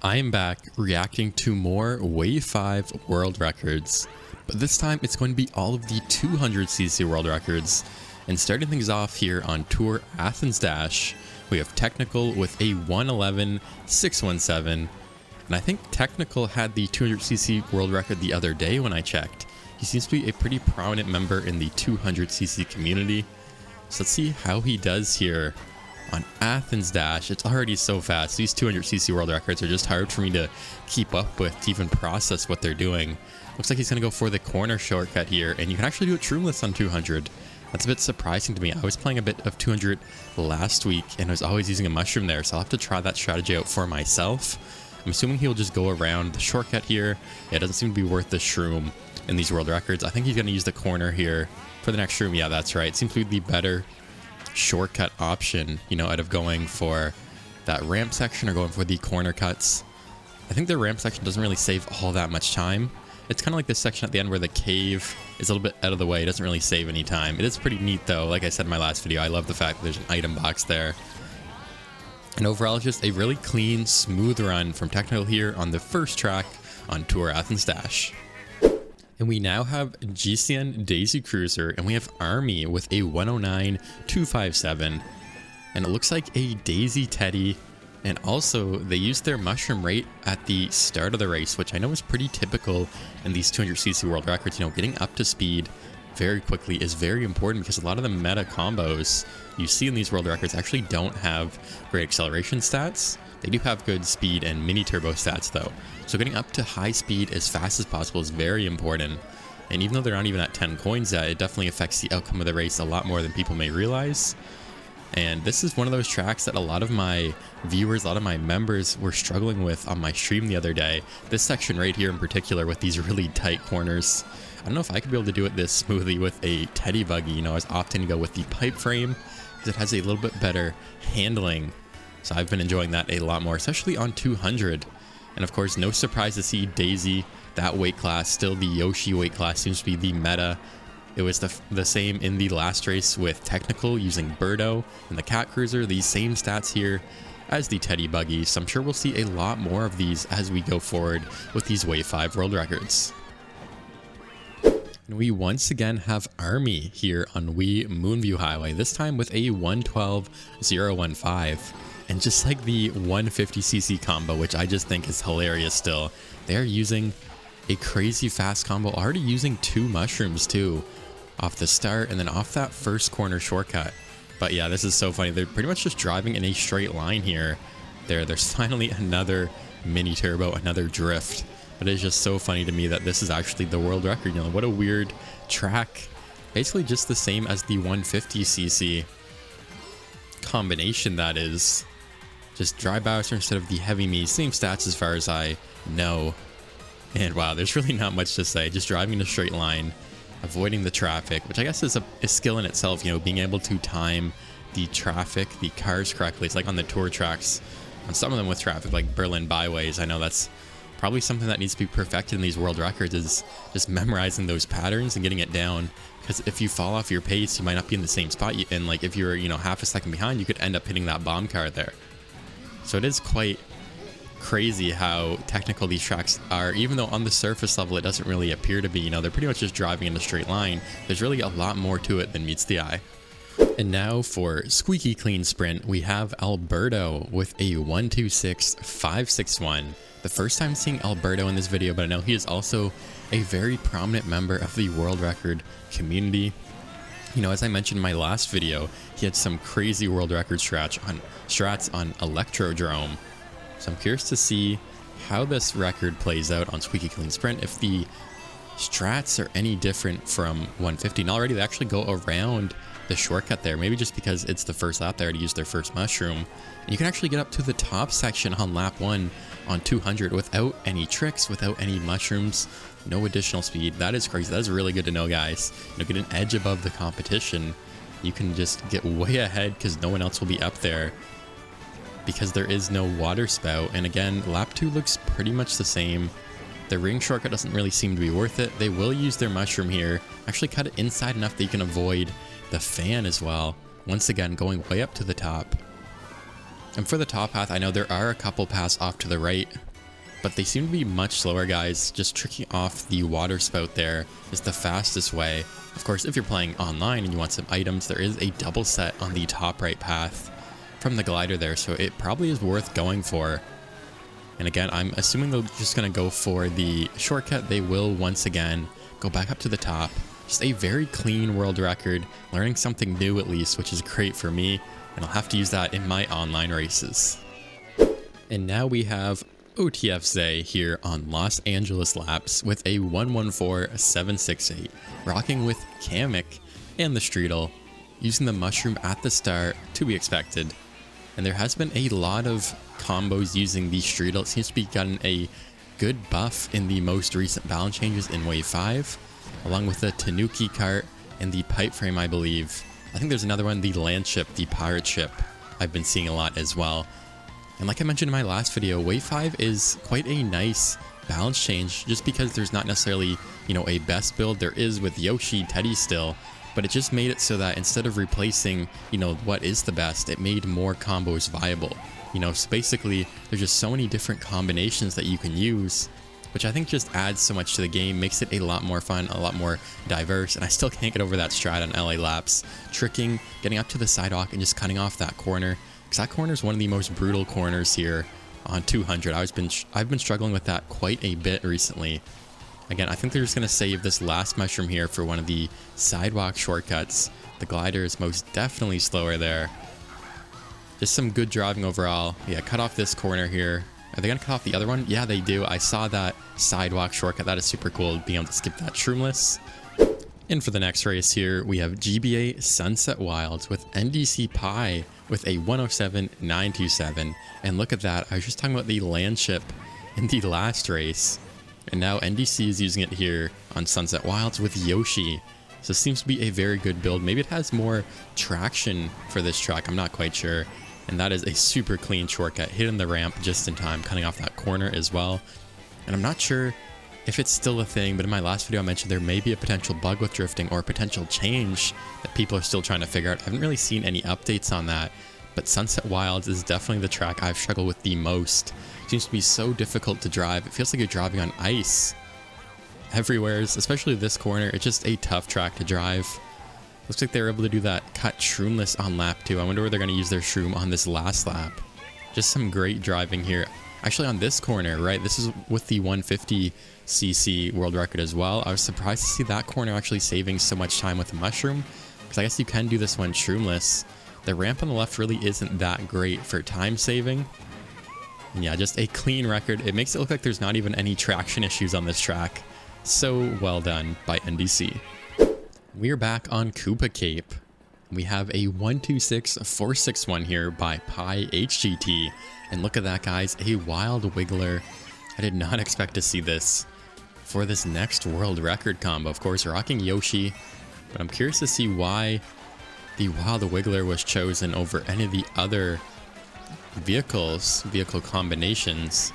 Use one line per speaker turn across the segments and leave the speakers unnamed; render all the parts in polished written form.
I am back reacting to more Wave 5 world records, but this time it's going to be all of the 200cc world records. And starting things off here on Tour Athens Dash, we have Technical with a 1:11.617, and I think Technical had the 200cc world record the other day when I checked. He seems to be a pretty prominent member in the 200cc community, so let's see how he does here on Athens Dash. It's already so fast. These 200cc world records are just hard for me to keep up with, to even process what they're doing. Looks like he's going to go for the corner shortcut here, and you can actually do it trimless on 200. That's a bit surprising to me. I was playing a bit of 200 last week, and I was always using a mushroom there, so I'll have to try that strategy out for myself. I'm assuming he'll just go around the shortcut here. Yeah, it doesn't seem to be worth the shroom in these world records. I think he's going to use the corner here for the next shroom. Yeah, that's right. It seems to be the better shortcut option, you know, out of going for that ramp section or going for the corner cuts. I think the ramp section doesn't really save all that much time. It's kind of like this section at the end where the cave is a little bit out of the way. It doesn't really save any time. It is pretty neat though. Like I said in my last video, I love the fact that there's an item box there. And overall, it's just a really clean, smooth run from Technical here on the first track on Tour Athens Dash. And we now have GCN Daisy Cruiser, and we have Army with a 1:09.257, and it looks like a Daisy Teddy. And also, they used their mushroom rate at the start of the race, which I know is pretty typical in these 200cc world records. You know, getting up to speed very quickly is very important because a lot of the meta combos you see in these world records actually don't have great acceleration stats. They do have good speed and mini turbo stats though. So getting up to high speed as fast as possible is very important. And even though they're not even at 10 coins yet, it definitely affects the outcome of the race a lot more than people may realize. And this is one of those tracks that a lot of my viewers, a lot of my members were struggling with on my stream the other day. This section right here in particular with these really tight corners. I don't know if I could be able to do it this smoothly with a Teddy buggy. You know, I was opting to go with the pipe frame because it has a little bit better handling. So I've been enjoying that a lot more, especially on 200. And of course, no surprise to see Daisy, that weight class, still the Yoshi weight class seems to be the meta. It was the same in the last race with Technical using Birdo and the Cat Cruiser. These same stats here as the Teddy Buggy. So I'm sure we'll see a lot more of these as we go forward with these Wave 5 world records. And we once again have Army here on Wii Moonview Highway, this time with a 1:12.015. And just like the 150cc combo, which I just think is hilarious still, they're using a crazy fast combo, already using 2 mushrooms too, off the start and then off that first corner shortcut. But yeah, this is so funny. They're pretty much just driving in a straight line here. There's finally another mini turbo, another drift. But it's just so funny to me that this is actually the world record. You know, what a weird track. Basically just the same as the 150cc combination that is. Just dry bowser instead of the heavy me. Same stats as far as I know. And wow, there's really not much to say. Just driving in a straight line, avoiding the traffic, which I guess is a skill in itself, you know, being able to time the traffic, the cars correctly. It's like on the tour tracks, on some of them with traffic, like Berlin byways. I know that's probably something that needs to be perfected in these world records, is just memorizing those patterns and getting it down. Because if you fall off your pace, you might not be in the same spot. And like if you're, you know, half a second behind, you could end up hitting that bomb car there. So it is quite crazy how technical these tracks are, even though on the surface level it doesn't really appear to be. You know, they're pretty much just driving in a straight line. There's really a lot more to it than meets the eye. And now for Squeaky Clean Sprint, we have Alberto with a 1:26.561. The first time seeing Alberto in this video, but I know he is also a very prominent member of the world record community. You know, as I mentioned in my last video, he had some crazy world record strats on Electrodrome. So I'm curious to see how this record plays out on Squeaky Clean Sprint, if the strats are any different from 150. And already they actually go around the shortcut there, maybe just because it's the first lap there to use their first mushroom. And you can actually get up to the top section on lap 1 on 200 without any tricks, without any mushrooms, no additional speed. That is crazy. That is really good to know, guys. You know, get an edge above the competition. You can just get way ahead because no one else will be up there, because there is no water spout. And again, lap 2 looks pretty much the same. The ring shortcut doesn't really seem to be worth it. They will use their mushroom here, actually cut it inside enough that you can avoid the fan as well. Once again, going way up to the top. And for the top path, I know there are a couple paths off to the right but they seem to be much slower, guys. Just tricking off the water spout there is the fastest way. Of course, if you're playing online and you want some items, there is a double set on the top right path from the glider there, so it probably is worth going for. And again, I'm assuming they're just going to go for the shortcut. They will once again go back up to the top. Just a very clean world record, learning something new at least, which is great for me, and I'll have to use that in my online races. And now we have OTFZ here on Los Angeles laps with a 114.768, rocking with Kamek and the Streetle, using the mushroom at the start, to be expected. And there has been a lot of combos using the Streetle. It seems to be gotten a good buff in the most recent balance changes in Wave 5, along with the Tanuki Kart and the pipe frame, I believe. I think there's another one, the land ship, the pirate ship, I've been seeing a lot as well. And like I mentioned in my last video, Wave 5 is quite a nice balance change, just because there's not necessarily, you know, a best build. There is with Yoshi, Teddy still, but it just made it so that instead of replacing, you know, what is the best, it made more combos viable. You know, so basically, there's just so many different combinations that you can use, which I think just adds so much to the game, makes it a lot more fun, a lot more diverse, and I still can't get over that strat on LA laps. Tricking, getting up to the sidewalk, and just cutting off that corner, because that corner is one of the most brutal corners here on 200. I've been struggling with that quite a bit recently. Again, I think they're just going to save this last mushroom here for one of the sidewalk shortcuts. The glider is most definitely slower there. Just some good driving overall. Yeah, cut off this corner here. Are they going to cut off the other one? Yeah, they do. I saw that sidewalk shortcut. That is super cool, being able to skip that shroomless. And for the next race here, we have GBA Sunset Wilds with NDC Pi with a 107.927. And look at that. I was just talking about the land ship in the last race, and now NDC is using it here on Sunset Wilds with Yoshi. So it seems to be a very good build. Maybe it has more traction for this track. I'm not quite sure. And that is a super clean shortcut, hitting the ramp just in time, cutting off that corner as well. And I'm not sure if it's still a thing, but in my last video I mentioned there may be a potential bug with drifting or a potential change that people are still trying to figure out. I haven't really seen any updates on that, but Sunset Wilds is definitely the track I've struggled with the most. It seems to be so difficult to drive. It feels like you're driving on ice everywhere, especially this corner. It's just a tough track to drive. Looks like they were able to do that cut shroomless on lap 2. I wonder where they're going to use their shroom on this last lap. Just some great driving here. Actually on this corner, right, this is with the 150cc world record as well. I was surprised to see that corner actually saving so much time with the mushroom, because I guess you can do this one shroomless. The ramp on the left really isn't that great for time saving. And yeah, just a clean record. It makes it look like there's not even any traction issues on this track. So well done by NDC. We're back on Koopa Cape. We have a 126.461 here by Pi HGT. And look at that, guys, a wild wiggler. I did not expect to see this for this next world record combo. Of course, rocking Yoshi, but I'm curious to see why the wild wiggler was chosen over any of the other vehicle combinations.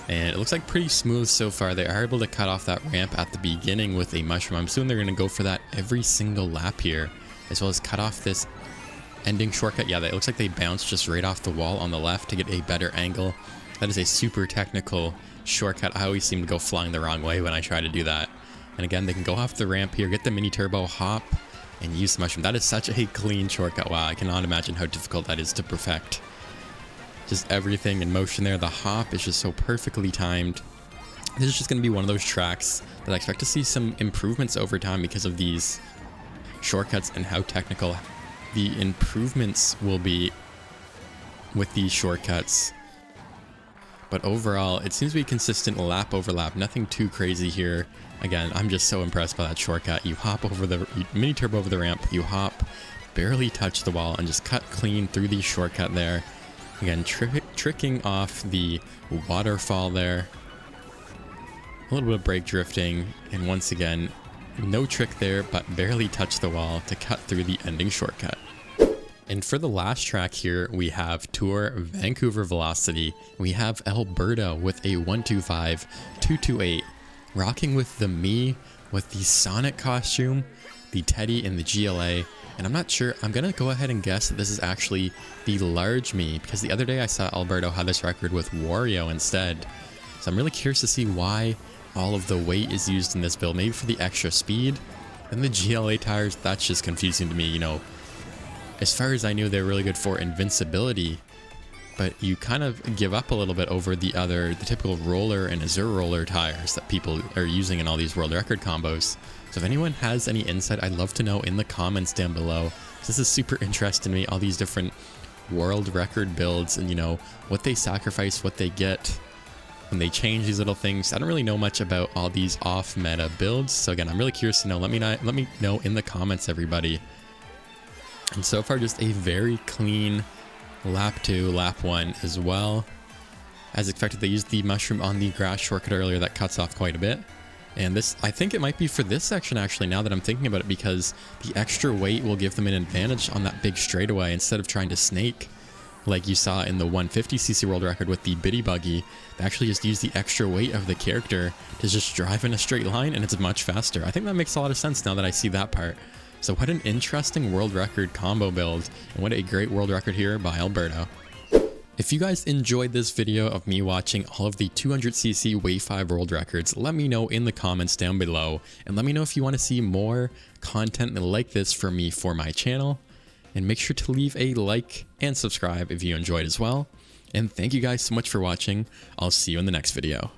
And it looks like pretty smooth so far. They are able to cut off that ramp at the beginning with a mushroom. I'm assuming they're going to go for that every single lap here, as well as cut off this ending shortcut. Yeah, it looks like they bounced just right off the wall on the left to get a better angle. That is a super technical shortcut. I always seem to go flying the wrong way when I try to do that. And again, they can go off the ramp here, get the mini turbo, hop, and use the mushroom. That is such a clean shortcut. Wow, I cannot imagine how difficult that is to perfect. Just everything in motion there. The hop is just so perfectly timed. This is just going to be one of those tracks that I expect to see some improvements over time because of these shortcuts and how technical the improvements will be with these shortcuts. But overall, it seems to be consistent lap over lap. Nothing too crazy here. Again, I'm just so impressed by that shortcut. You hop over the mini turbo over the ramp, you hop, barely touch the wall, and just cut clean through the shortcut there. Again, tricking off the waterfall there. A little bit of brake drifting, and once again, no trick there, but barely touch the wall to cut through the ending shortcut. And for the last track here, we have Tour Vancouver Velocity. We have Alberta with a 125.228, rocking with the Mii with the Sonic costume, the Teddy, and the GLA. And I'm not sure, I'm gonna go ahead and guess that this is actually the large Mii, because the other day I saw Alberto had this record with Wario instead. So I'm really curious to see why all of the weight is used in this build. Maybe for the extra speed. And the GLA tires, that's just confusing to me. You know, as far as I knew, they're really good for invincibility, but you kind of give up a little bit over the typical roller and Azure roller tires that people are using in all these world record combos. So if anyone has any insight, I'd love to know in the comments down below. This is super interesting to me, all these different world record builds and, you know, what they sacrifice, what they get when they change these little things. I don't really know much about all these off meta builds, so again, I'm really curious to know. Let me know in the comments, everybody. And so far, just a very clean lap 2, lap 1 as well. As expected, they used the mushroom on the grass shortcut earlier. That cuts off quite a bit. And this, I think it might be for this section actually, now that I'm thinking about it, because the extra weight will give them an advantage on that big straightaway instead of trying to snake like you saw in the 150cc world record with the Biddy Buggy. They actually just use the extra weight of the character to just drive in a straight line, and it's much faster. I think that makes a lot of sense now that I see that part. So what an interesting world record combo build, and what a great world record here by Alberto. If you guys enjoyed this video of me watching all of the 200cc Wave 5 world records, let me know in the comments down below, and let me know if you want to see more content like this from me for my channel. And make sure to leave a like and subscribe if you enjoyed as well. And thank you guys so much for watching. I'll see you in the next video.